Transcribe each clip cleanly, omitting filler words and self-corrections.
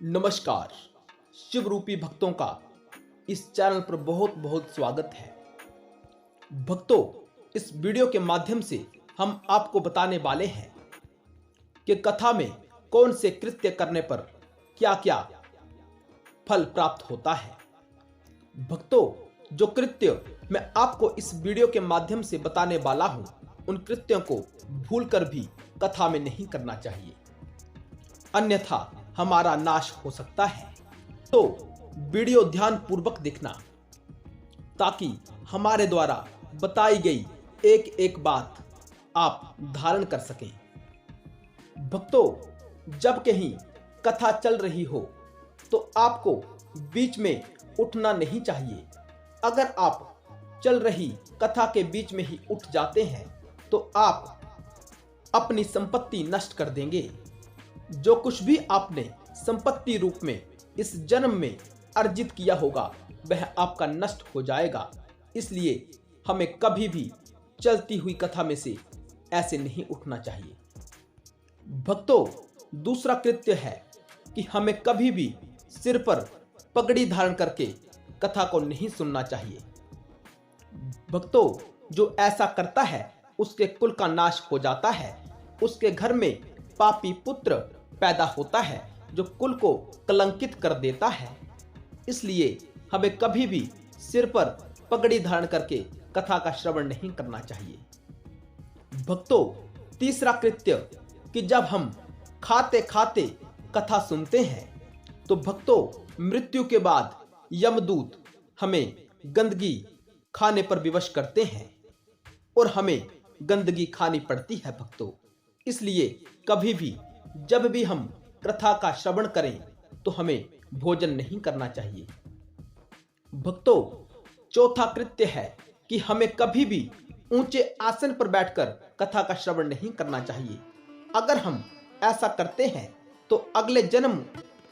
नमस्कार। शिव रूपी भक्तों का इस चैनल पर बहुत बहुत स्वागत है। भक्तों, इस वीडियो के माध्यम से हम आपको बताने वाले हैं कि कथा में कौन से कृत्य करने पर क्या क्या फल प्राप्त होता है। भक्तों, जो कृत्य मैं आपको इस वीडियो के माध्यम से बताने वाला हूं, उन कृत्यों को भूलकर भी कथा में नहीं करना चाहिए, अन्यथा हमारा नाश हो सकता है। तो वीडियो ध्यान पूर्वक देखना ताकि हमारे द्वारा बताई गई एक एक बात आप धारण कर सकें। भक्तों, जब कहीं कथा चल रही हो तो आपको बीच में उठना नहीं चाहिए। अगर आप चल रही कथा के बीच में ही उठ जाते हैं तो आप अपनी संपत्ति नष्ट कर देंगे। जो कुछ भी आपने संपत्ति रूप में इस जन्म में अर्जित किया होगा वह आपका नष्ट हो जाएगा। इसलिए हमें कभी भी चलती हुई कथा में से ऐसे नहीं उठना चाहिए। भक्तों, दूसरा कृत्य है कि हमें कभी भी सिर पर पगड़ी धारण करके कथा को नहीं सुनना चाहिए। भक्तों, जो ऐसा करता है उसके कुल का नाश हो जाता है, उसके घर में पापी पुत्र पैदा होता है जो कुल को कलंकित कर देता है। इसलिए हमें कभी भी सिर पर पगड़ी धारण करके कथा का श्रवण नहीं करना चाहिए। भक्तों, तीसरा कृत्य कि जब हम खाते खाते कथा सुनते हैं तो भक्तों, मृत्यु के बाद यमदूत हमें गंदगी खाने पर विवश करते हैं और हमें गंदगी खानी पड़ती है। भक्तों, इसलिए कभी भी जब भी हम कथा का श्रवण करें तो हमें भोजन नहीं करना चाहिए। भक्तों, चौथा कृत्य है कि हमें कभी भी ऊंचे आसन पर बैठकर कथा का श्रवण नहीं करना चाहिए। अगर हम ऐसा करते हैं तो अगले जन्म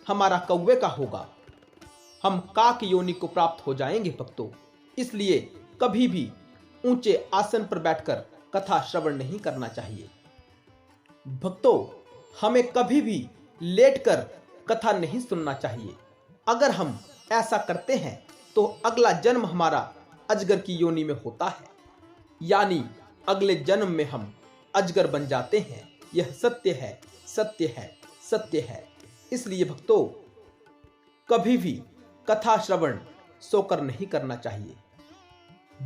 हमारा कौवे का होगा, हम काक योनि को प्राप्त हो जाएंगे। भक्तों, इसलिए कभी भी ऊंचे आसन पर बैठकर कथा श्रवण नहीं करना चाहिए। भक्तों, हमें कभी भी लेटकर कथा नहीं सुनना चाहिए। अगर हम ऐसा करते हैं तो अगला जन्म हमारा अजगर की योनि में होता है, यानी अगले जन्म में हम अजगर बन जाते हैं। यह सत्य है, सत्य है, सत्य है। इसलिए भक्तों, कभी भी कथा श्रवण सोकर नहीं करना चाहिए।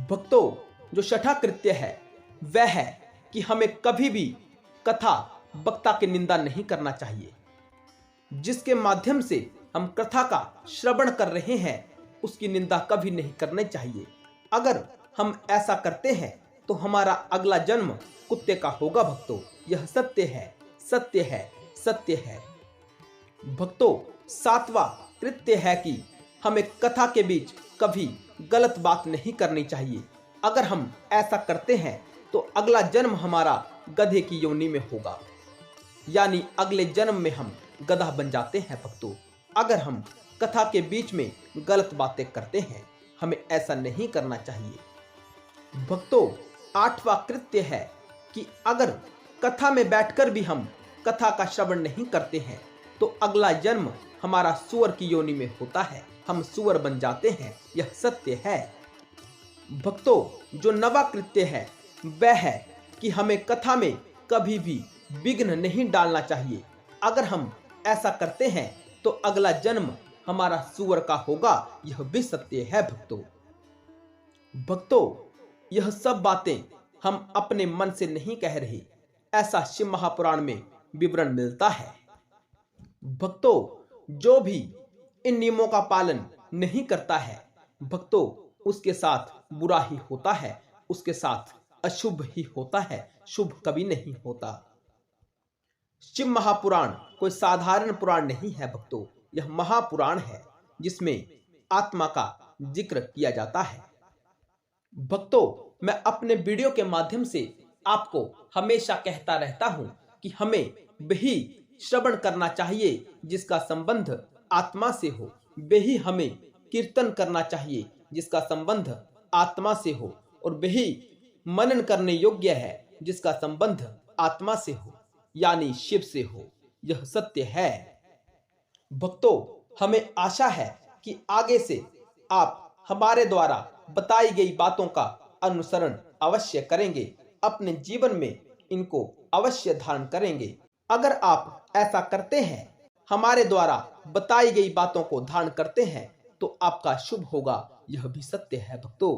भक्तों, जो छठा कृत्य है वह है कि हमें कभी भी कथा वक्ता की निंदा नहीं करना चाहिए। जिसके माध्यम से हम कथा का श्रवण कर रहे हैं उसकी निंदा कभी नहीं करनी चाहिए। अगर हम ऐसा करते हैं तो हमारा अगला जन्म कुत्ते का होगा। भक्तों, यह सत्य है, सत्य है, सत्य है। भक्तों, सातवां कृत्य है कि हमें कथा के बीच कभी गलत बात नहीं करनी चाहिए। अगर हम ऐसा करते हैं तो अगला जन्म हमारा गधे की योनि में होगा, यानी अगले जन्म में हम गधा बन जाते हैं। भक्तों, अगर हम कथा के बीच में गलत बातें करते हैं, हमें ऐसा नहीं करना चाहिए। भक्तों, आठवां कृत्य है कि अगर कथा में बैठकर भी हम कथा का श्रवण नहीं करते हैं तो अगला जन्म हमारा सुअर की योनि में होता है, हम सुअर बन जाते हैं। यह सत्य है। भक्तों, जो नवा कृत्य है वह है कि हमें कथा में कभी भी विघ्न नहीं डालना चाहिए। अगर हम ऐसा करते हैं तो अगला जन्म हमारा सुअर का होगा, यह भी सत्य है। भक्तों, यह सब बातें हम अपने मन से नहीं कह रहे, ऐसा शिव महापुराण में विवरण मिलता है। भक्तों, जो भी इन नियमों का पालन नहीं करता है भक्तों, उसके साथ बुरा ही होता है, उसके साथ अशुभ ही होता है, शुभ कभी नहीं होता। शिव महापुराण कोई साधारण पुराण नहीं है भक्तों, यह महापुराण है जिसमें आत्मा का जिक्र किया जाता है। भक्तों, मैं अपने वीडियो के माध्यम से आपको हमेशा कहता रहता हूं कि हमें वही श्रवण करना चाहिए जिसका संबंध आत्मा से हो, वही हमें कीर्तन करना चाहिए जिसका संबंध आत्मा से हो, और वही मनन करने योग्य है जिसका संबंध आत्मा से हो, यानी शिव से हो। यह सत्य है। भक्तों, हमें आशा है कि आगे से आप हमारे द्वारा बताई गई बातों का अनुसरण अवश्य करेंगे, अपने जीवन में इनको अवश्य धारण करेंगे। अगर आप ऐसा करते हैं, हमारे द्वारा बताई गई बातों को धारण करते हैं, तो आपका शुभ होगा, यह भी सत्य है भक्तों।